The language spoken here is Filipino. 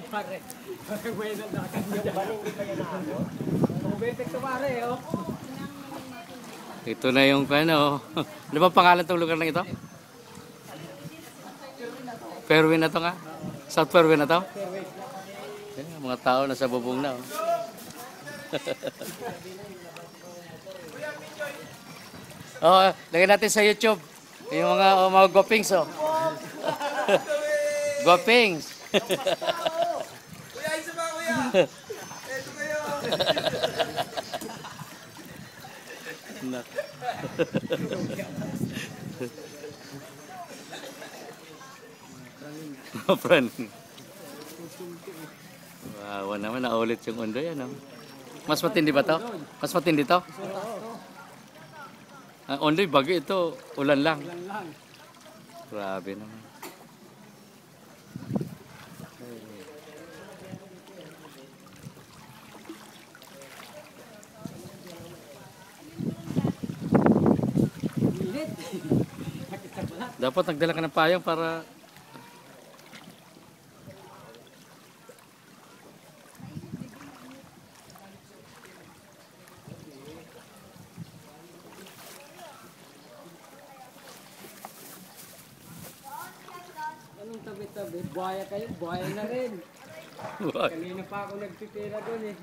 Pare, pare, buhay na lakad niya. Hindi pa yan ako. Kumitek sa pare, oh. Ito na yung ano. Ano ba pangalan tong lugar na ito? Fairway na to nga. South Fairway na to. Yan, mga tao nasa bubong na. Oh. Oh, lagyan natin sa YouTube. Yung mga guwapings, oh. Guwapings. Kuya, isa pa kuya. Ito kayo. Friend. Wow, naman naulit yung undoy, ano. Mas matindi ba to? Mas matindi to? Undoy, bagyo ito, ulan lang. Grabe naman. Dapat nagdala ka ng payong para Anong tabi-tabi? Buhaya kayo, buhaya na rin. Kanina pa ako nagtitira doon eh.